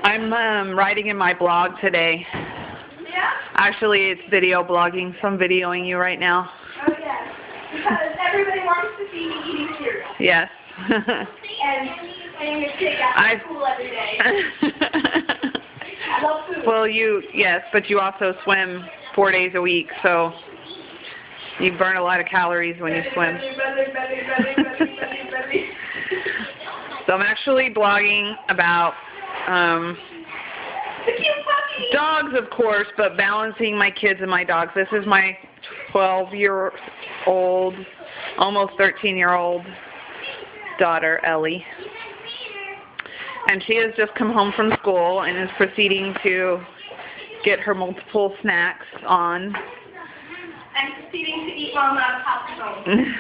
I'm writing in my blog today. Yeah? Actually, it's video blogging, so I'm videoing you right now. Oh, yes. Because everybody wants to see me eating cereal. Yes. And playing a kid after school every day. I love food. Well, yes, but you also swim 4 days a week, so you burn a lot of calories when you swim. So I'm actually blogging about dogs, of course, but balancing my kids and my dogs. This is my 12-year-old, almost 13-year-old daughter, Ellie. And she has just come home from school and is proceeding to get her multiple snacks on. And proceeding to eat Mom out of house phone.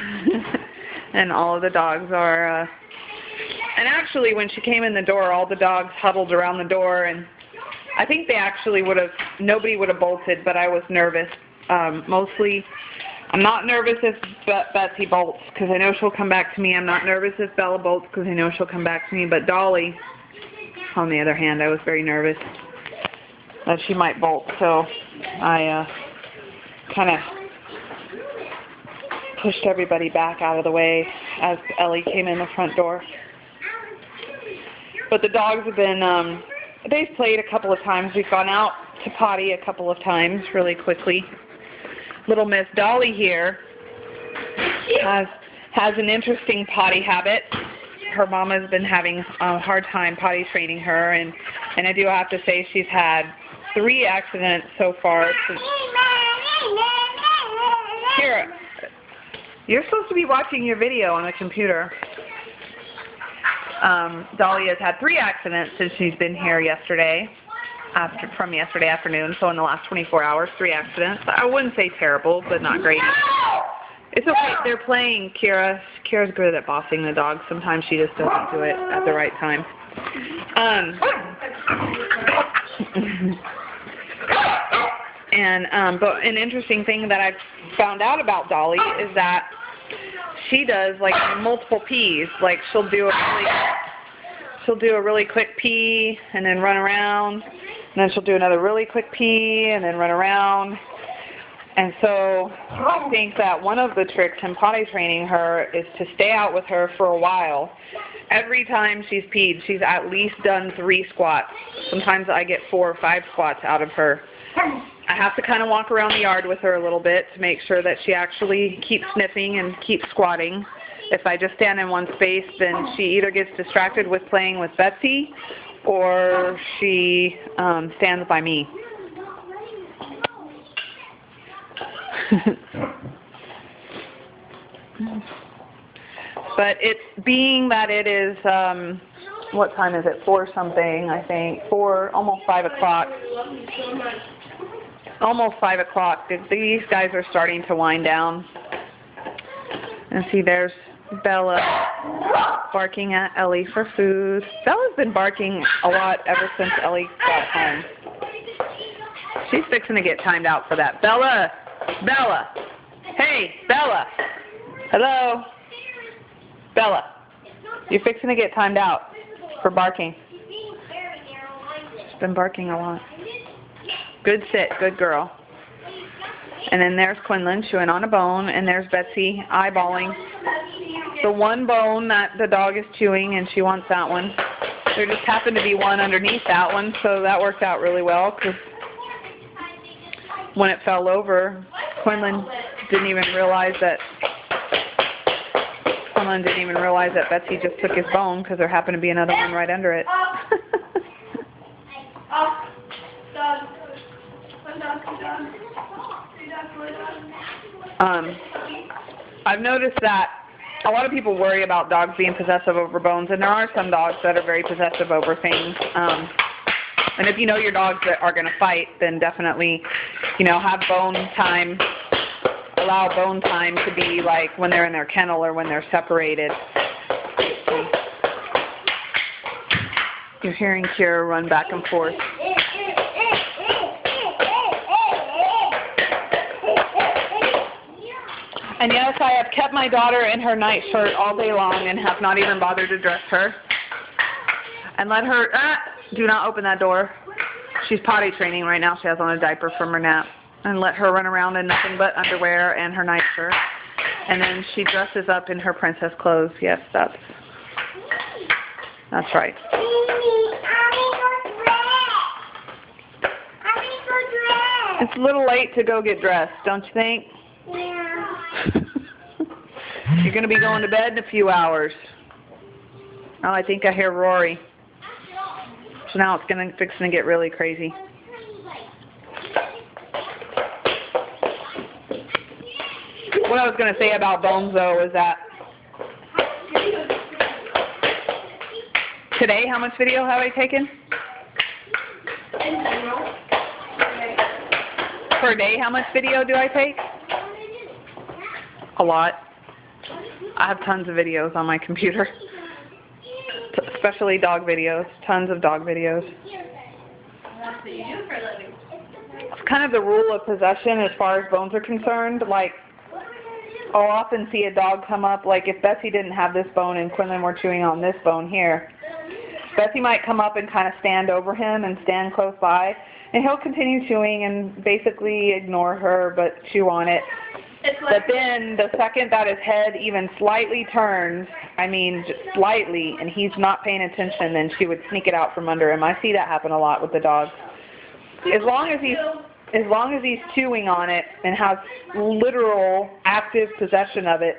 And all of the dogs are, and actually when she came in the door, all the dogs huddled around the door, and I think they actually nobody would have bolted, but I was nervous. Mostly, I'm not nervous if Betsy bolts, because I know she'll come back to me. I'm not nervous if Bella bolts, because I know she'll come back to me. But Dolly, on the other hand, I was very nervous that she might bolt, so I kind of pushed everybody back out of the way as Ellie came in the front door. But the dogs have been, they've played a couple of times. We've gone out to potty a couple of times really quickly. Little Miss Dolly here has an interesting potty habit. Her mama's been having a hard time potty training her, and I do have to say she's had 3 accidents so far. Here, you're supposed to be watching your video on the computer. Dolly has had 3 accidents since she's been here from yesterday afternoon, so in the last 24 hours, 3 accidents. I wouldn't say terrible, but not great. It's okay. They're playing Kira. Kira's good at bossing the dog. Sometimes she just doesn't do it at the right time. But an interesting thing that I've found out about Dolly is that she does like multiple pees. Like she'll do a really quick pee and then run around, and then she'll do another really quick pee and then run around. And so I think that one of the tricks in potty training her is to stay out with her for a while. Every time she's peed, she's at least done 3 squats. Sometimes I get 4 or 5 squats out of her. I have to kind of walk around the yard with her a little bit to make sure that she actually keeps sniffing and keeps squatting. If I just stand in one space, then she either gets distracted with playing with Betsy or she stands by me. But it's being that it is, what time is it? 4 something, I think. 4, almost 5 o'clock. Almost 5 o'clock. These guys are starting to wind down. And see, there's Bella barking at Ellie for food. Bella's been barking a lot ever since Ellie got home. She's fixing to get timed out for that. Bella! Bella! Hey, Bella! Hello? Bella, you're fixing to get timed out for barking. She's been barking a lot. Good sit, good girl. And then there's Quinlan chewing on a bone, and there's Betsy eyeballing the one bone that the dog is chewing, and she wants that one. There just happened to be one underneath that one, so that worked out really well, because when it fell over, Quinlan didn't even realize that Betsy just took his bone, because there happened to be another one right under it. I've noticed that a lot of people worry about dogs being possessive over bones, and there are some dogs that are very possessive over things. And if you know your dogs that are going to fight, then definitely, have bone time. Allow bone time to be like when they're in their kennel or when they're separated. You're hearing Kira run back and forth. And yes, I have kept my daughter in her nightshirt all day long and have not even bothered to dress her. And let her, Do not open that door. She's potty training right now. She has on a diaper from her nap. And let her run around in nothing but underwear and her nightshirt. And then she dresses up in her princess clothes. Yes, that's right. It's a little late to go get dressed, don't you think? Yeah. You're going to be going to bed in a few hours. Oh, I think I hear Rory. So now it's fixing to get really crazy. What I was going to say about Bones, though, is that today, how much video have I taken? Per day, how much video do I take? A lot. I have tons of videos on my computer. Especially dog videos. Tons of dog videos. That's what you do for a living. It's kind of the rule of possession as far as Bones are concerned. Like, I'll often see a dog come up, like if Betsy didn't have this bone and Quinlan were chewing on this bone here, Betsy might come up and kind of stand over him and stand close by, and he'll continue chewing and basically ignore her but chew on it. But then the second that his head even slightly turns, I mean just slightly, and he's not paying attention, then she would sneak it out from under him. I see that happen a lot with the dogs. As long as he's chewing on it and has literal active possession of it,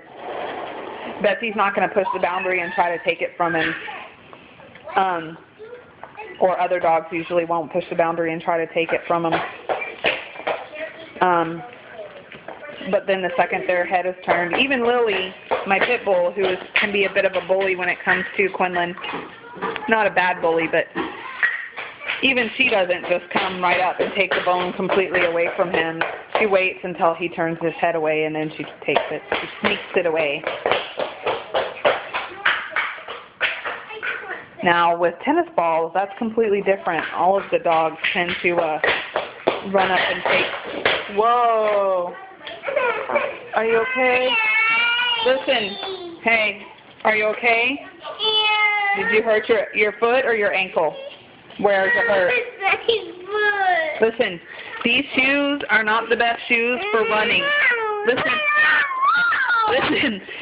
Betsy's not going to push the boundary and try to take it from him. Or other dogs usually won't push the boundary and try to take it from him. But then the second their head is turned, even Lily, my pit bull, who can be a bit of a bully when it comes to Quinlan, not a bad bully, but even she doesn't just come right up and take the bone completely away from him. She waits until he turns his head away, and then she takes it. She sneaks it away. Now, with tennis balls, that's completely different. All of the dogs tend to run up and take... Whoa! Are you okay? Listen. Hey, are you okay? Yeah. Did you hurt your foot or your ankle? Where is it hurt? Listen, these shoes are not the best shoes for running. Listen,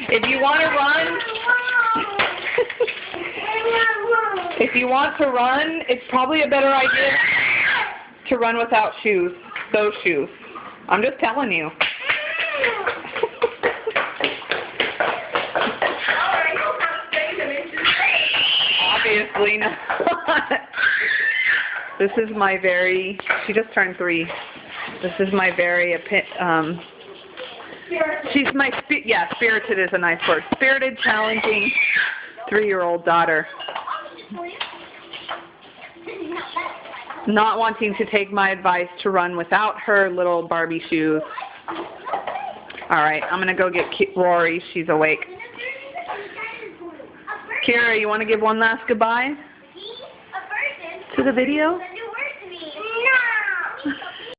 if you want to run, it's probably a better idea to run without shoes, those shoes. I'm just telling you. Obviously not. This is my very, she just turned 3. This is my very, she's my, spirited is a nice word. Spirited, challenging 3-year-old daughter. Not wanting to take my advice to run without her little Barbie shoes. Alright, I'm going to go get Rory. She's awake. Kira, you want to give one last goodbye to the video?